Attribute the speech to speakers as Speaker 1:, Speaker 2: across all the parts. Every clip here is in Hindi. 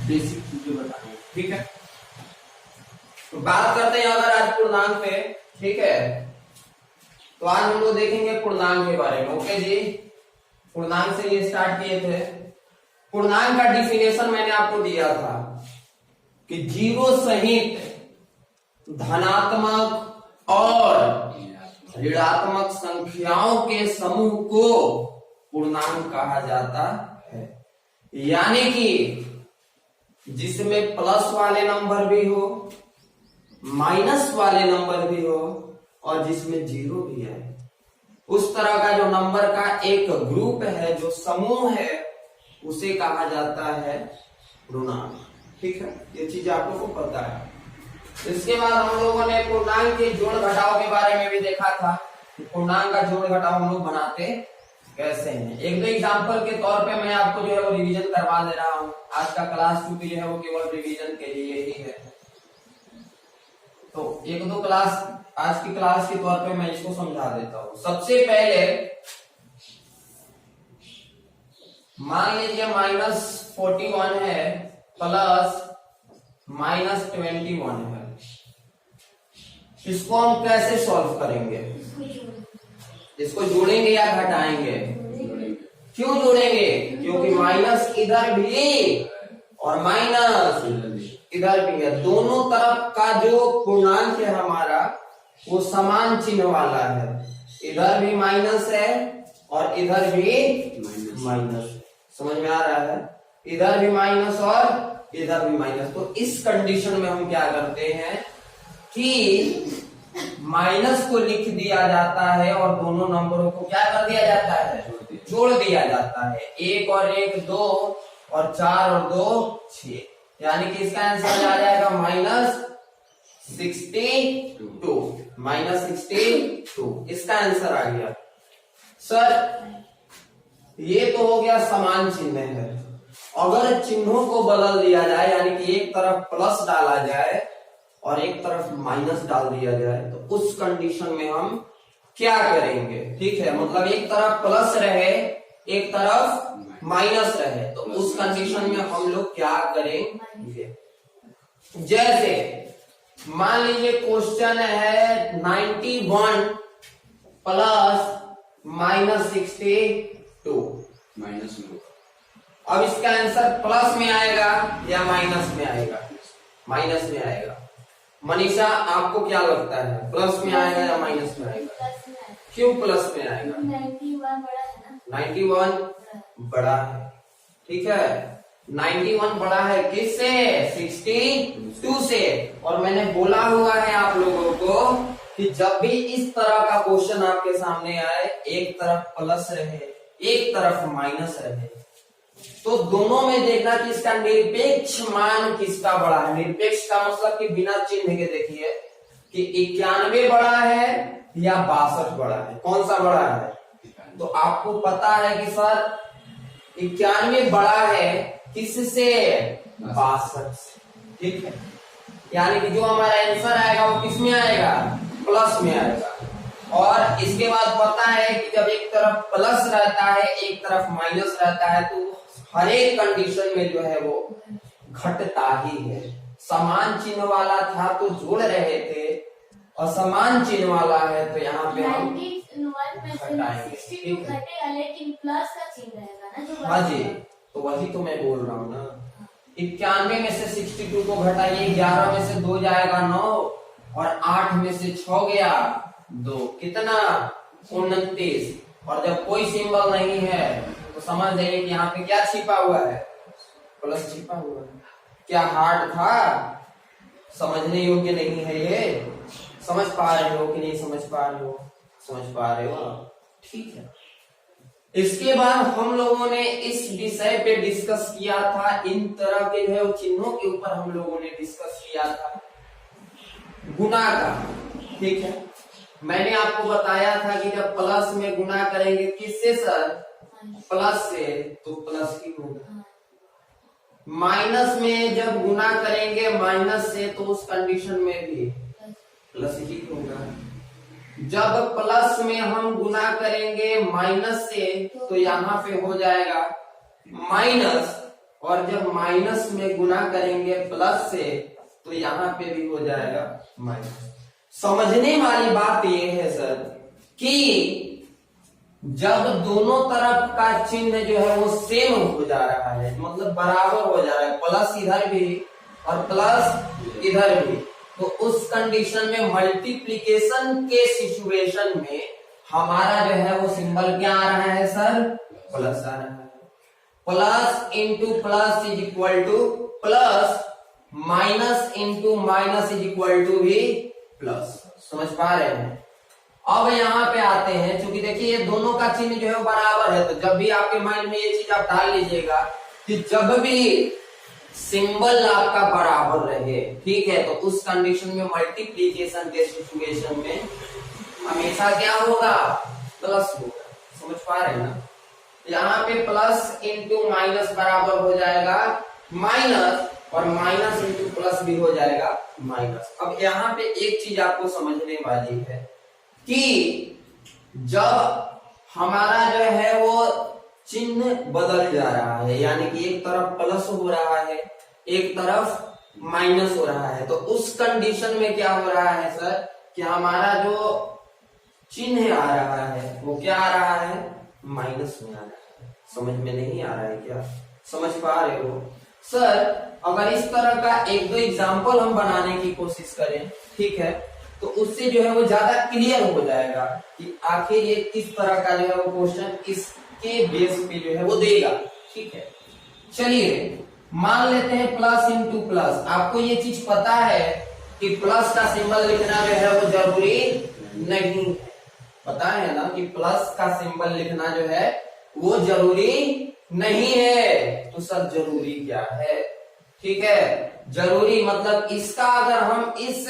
Speaker 1: बेसिक चीजें बताएंगे, ठीक है। तो बात करते हैं अगर आज पूर्णांक पे, ठीक है। तो आज हम लोग देखेंगे पूर्णांक के बारे में। ओके जी, पूर्णांक से ये स्टार्ट किए थे। पूर्णांक का डिफिनेशन मैंने आपको दिया था कि जीरो सहित धनात्मक और ऋणात्मक संख्याओं के समूह को पूर्णांक कहा जाता है। यानी कि जिसमें प्लस वाले नंबर भी हो, माइनस वाले नंबर भी हो और जिसमें जीरो भी है, उस तरह का जो नंबर का एक ग्रुप है, जो समूह है, उसे कहा जाता है पूर्णांक, ठीक है। ये चीज आप लोगों को पता है। इसके बाद हम लोगों ने पूर्णांक के जोड़ घटाव के बारे में भी देखा था कि पूर्णांक का जोड़ घटाव हम लोग बनाते कैसे हैं। एक दो एग्जांपल के तौर पे मैं आपको जो है वो रिवीजन करवा दे रहा हूँ। आज का क्लास 2 जो है वो केवल रिवीजन के लिए ही है। तो एक दो क्लास आज की क्लास के तौर पे मैं इसको समझा देता हूँ। सबसे पहले मान लीजिए -41 है प्लस -21 है। इसको हम कैसे सॉल्व करेंगे? इसको जोड़ेंगे या घटाएंगे? क्यों जोड़ेंगे? क्योंकि माइनस इधर भी और माइनस इधर भी है। दोनों तरफ का जो पूर्णांक है हमारा वो समान चिन्ह वाला है। इधर भी माइनस है और इधर भी माइनस। समझ में आ रहा है? इधर भी माइनस और इधर भी माइनस। तो इस कंडीशन में हम क्या करते हैं कि माइनस को लिख दिया जाता है और दोनों नंबरों को क्या कर दिया जाता है? जोड़ दिया जाता है। 1 और 1 2 और 4 और 2 6। यानी कि इसका आंसर आ जाएगा -62। -62 इसका आंसर आ गया। सर ये तो हो गया समान चिन्ह है। अगर चिन्हों को बदल दिया जाए, यानी कि एक तरफ प्लस डाला जाए और एक तरफ माइनस डाल दिया जाए, तो उस कंडीशन में हम क्या करेंगे? ठीक है, मतलब एक तरफ प्लस रहे एक तरफ माइनस रहे, तो उस कंडीशन में हम लोग क्या करेंगे? जैसे मान लीजिए क्वेश्चन है 91 प्लस -62। अब इसका आंसर प्लस में आएगा या माइनस में आएगा? माइनस में आएगा। मनीषा आपको क्या लगता है, प्लस में आएगा या माइनस में आएगा? क्यों प्लस में आएगा?
Speaker 2: 91 बड़ा है ना।
Speaker 1: 91 बड़ा है, ठीक है। 91 बड़ा है किससे? 62 से। और मैंने बोला हुआ है आप लोगों को कि जब भी इस तरह का क्वेश्चन आपके सामने आए, एक तरफ प्लस रहे एक तरफ माइनस रहे, तो दोनों में देखना कि इसका निरपेक्ष मान किसका बड़ा है। निरपेक्ष का मतलब कि बिना चिन्ह के देखिए कि 91 बड़ा है या 62 बड़ा है, कौन सा बड़ा है? तो आपको पता है कि सर 91 बड़ा है किससे? 62 से, ठीक है। यानी कि जो हमारा आंसर आएगा वो किस में आएगा? प्लस में आएगा। और इसके बाद पता है कि जब एक तरफ प्लस रहता है एक तरफ माइनस रहता है, तो हर एक कंडीशन में जो है वो घटता ही है। समान चिन्ह वाला था तो जोड़ रहे थे, और समान चिन्ह वाला है तो यहाँ पे हम
Speaker 2: 91 में से 62 घटेगा, लेकिन प्लस का चिन्ह रहेगा ना जो।
Speaker 1: हाँ जी, तो वही तो मैं बोल रहा हूँ ना। 91 में से 62 को घटाइए, 11 में से 2 जाएगा 9 और 8 में से 6 गया 2, कितना? 29। और जब कोई सिंबल नहीं है तो समझ जाइए कि यहाँ पे क्या छिपा हुआ है? प्लस छिपा हुआ है। क्या हार्ड था? समझने योग्य नहीं है ये? समझ पा रहे हो कि नहीं समझ पा रहे हो? समझ पा रहे हो, ठीक है। इसके बाद हम लोगों ने इस विषय पे डिस्कस किया था, इन तरह के जो चिन्हों के ऊपर हम लोगों ने डिस्कस किया था गुणा का, ठीक है। मैंने आपको बताया था कि जब प्लस में गुणा करेंगे किससे सर? प्लस से, तो प्लस ही होगा। माइनस में जब गुणा करेंगे माइनस से, तो उस कंडीशन में भी प्लस ही होगा। जब प्लस में हम गुणा करेंगे माइनस से, तो यहाँ पे हो जाएगा माइनस, और जब माइनस में गुना करेंगे प्लस से तो यहाँ पे भी हो जाएगा माइनस। समझने वाली बात ये है सर कि जब दोनों तरफ का चिन्ह जो है वो सेम हो जा रहा है, मतलब बराबर हो जा रहा है, प्लस इधर भी और प्लस इधर भी, तो उस कंडीशन में मल्टीप्लीकेशन के सिचुएशन में हमारा जो है वो सिंबल क्या आ रहा है सर? प्लस आ रहा है। Plus into plus is equal to plus, minus into minus is equal to भी प्लस। समझ पा रहे हैं? अब यहाँ पे आते हैं, क्योंकि देखिए ये दोनों का चिन्ह जो है वो बराबर है, तो जब भी आपके माइंड में ये चीज आप डाल लीजिएगा कि जब भी सिंबल आपका बराबर रहे, ठीक है, तो उस कंडीशन में मल्टीप्लीकेशन के सिचुएशन में हमेशा क्या होगा? प्लस होगा। समझ पा रहे हैं ना? यहाँ पे प्लस इंटू माइनस बराबर हो जाएगा माइनस, और माइनस इंटू प्लस भी हो जाएगा माइनस। अब यहाँ पे एक चीज आपको समझने वाली है कि जब हमारा जो है वो चिन्ह बदल जा रहा है, यानी कि एक तरफ प्लस हो रहा है, एक तरफ माइनस हो रहा है, तो उस कंडीशन में क्या हो रहा है सर कि हमारा जो चिन्ह आ रहा है वो क्या आ रहा है? माइनस में आ रहा है। समझ में नहीं आ रहा है क्या? समझ पा रहे हो सर? अगर इस तरह का एक दो एग्जाम्पल हम बनाने की कोशिश करें, ठीक है, तो उससे जो है वो ज्यादा क्लियर हो जाएगा कि आखिर ये किस तरह का जो है वो क्वेश्चन इसके बेस पे जो है वो देगा। ठीक है, चलिए मान लेते हैं प्लस इंटू प्लस। आपको ये चीज पता है कि प्लस का सिंबल लिखना जो है वो जरूरी नहीं है। पता है ना कि प्लस का सिंबल लिखना जो है वो जरूरी नहीं है। तो सर जरूरी क्या है? ठीक है, जरूरी मतलब इसका अगर हम इस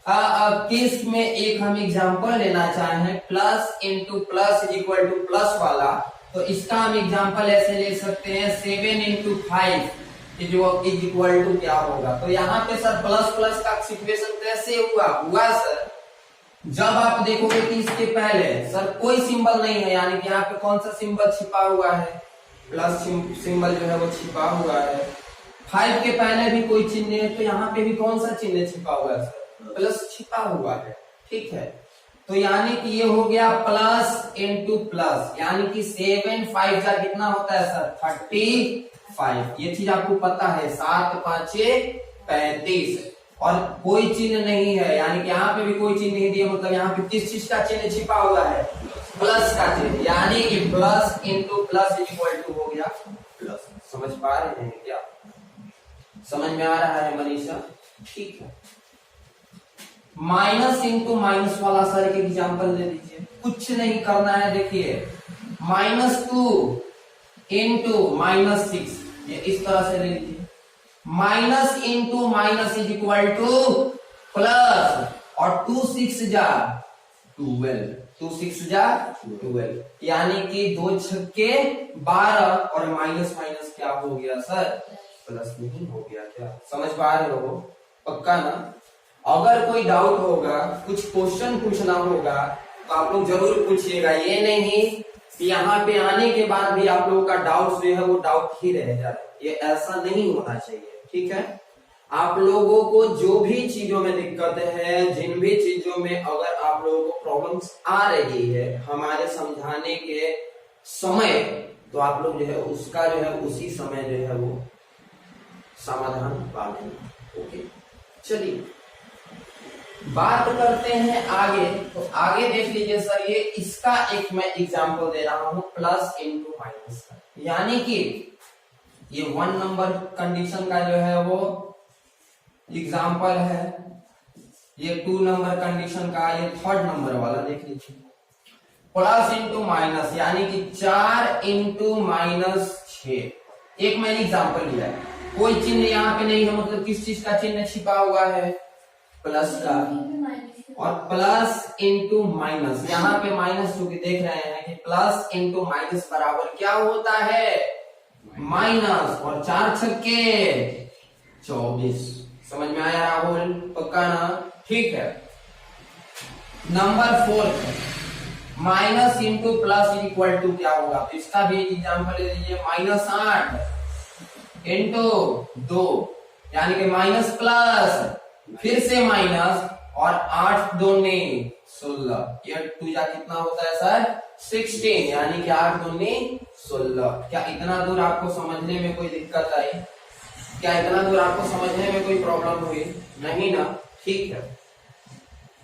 Speaker 1: केस में एक हम एग्जांपल लेना चाहें, plus into plus is equal to plus वाला, तो इसका हम एग्जांपल ऐसे ले सकते हैं 7 इंटू 5 इज इक्वल टू क्या होगा? तो यहाँ पे सर प्लस प्लस का सिचुएशन कैसे हुआ सर? जब आप देखोगे कि इसके पहले सर कोई सिंबल नहीं है, यानी कि यहाँ पे कौन सा सिंबल छिपा हुआ है? प्लस सिंबल जो है वो छिपा हुआ है। 5 के पहले भी कोई चिन्ह है, तो यहाँ पे भी कौन सा चिन्ह छिपा हुआ है? प्लस छिपा हुआ है। ठीक है, तो यानी कि ये हो गया प्लस इंटू प्लस, यानी कि 7 5 का कितना होता है सर? 35। ये चीज आपको पता है, 7 5 35, और कोई चिन्ह नहीं है, यानी कि यहाँ पे भी कोई चिन्ह नहीं दिया, मतलब यहाँ पे किस चीज का चिन्ह छिपा हुआ है? प्लस का चिन्ह, यानी कि plus into plus is equal to हो गया प्लस। समझ पा रहे हैं क्या? समझ में आ रहा है मनीषा? ठीक है, माइनस इंटू माइनस वाला सर एक एग्जाम्पल ले लीजिए। कुछ नहीं करना है, देखिए -2 इंटू -6, ये इस तरह से ले लीजिए। Minus into minus is equal to plus, और 2 6 जा 12, 2 6 जा 12, यानी कि 2 छक्के 12, और माइनस माइनस क्या हो गया सर? प्लस नहीं हो गया क्या? समझ पा रहे हो? पक्का ना? अगर कोई डाउट होगा, कुछ क्वेश्चन पूछना होगा, तो आप लोग जरूर पूछिएगा। ये नहीं कि यहाँ पे आने के बाद भी आप लोगों का डाउट जो है वो डाउट ही रह जाए, ये ऐसा नहीं होना चाहिए। ठीक है, आप लोगों को जो भी चीजों में दिक्कत है, जिन भी चीजों में अगर आप लोगों को प्रॉब्लम्स आ रही है हमारे समझाने के समय, तो आप लोग जो है उसका जो है उसी समय जो है वो समाधान पा लेंगे। ओके, चलिए बात करते हैं आगे। तो आगे देख लीजिए सर, ये इसका एक मैं एग्जांपल दे रहा हूं, प्लस इंटू माइनस का, यानी कि ये 1 नंबर कंडीशन का जो है वो एग्जांपल है, ये 2 नंबर कंडीशन का, ये 3rd नंबर वाला देख लीजिए। प्लस इंटू माइनस, यानी कि 4 इंटू -6। एक मैंने एग्जांपल लिया है, कोई चिन्ह यहाँ पे नहीं है, मतलब किस चीज का चिन्ह छिपा हुआ है? प्लस का, और प्लस इंटू माइनस, यहाँ पे माइनस चूंकि देख रहे हैं कि प्लस इंटू माइनस बराबर क्या होता है? माइनस, और 4 छक्के 24। समझ में आया राहुल? पक्का ना? ठीक है, number 4 minus into plus equal to क्या होगा? तो इसका भी एग्जाम्पल ले लीजिए, -8 इंटू 2 यानी कि माइनस प्लस फिर से माइनस और 8 दूनी 16, ये 2 जा कितना होता है सर 16, यानी कि 8 दूनी 16। क्या इतना दूर आपको समझने में कोई दिक्कत आई? क्या इतना दूर आपको समझने में कोई प्रॉब्लम हुई? नहीं ना, ठीक है।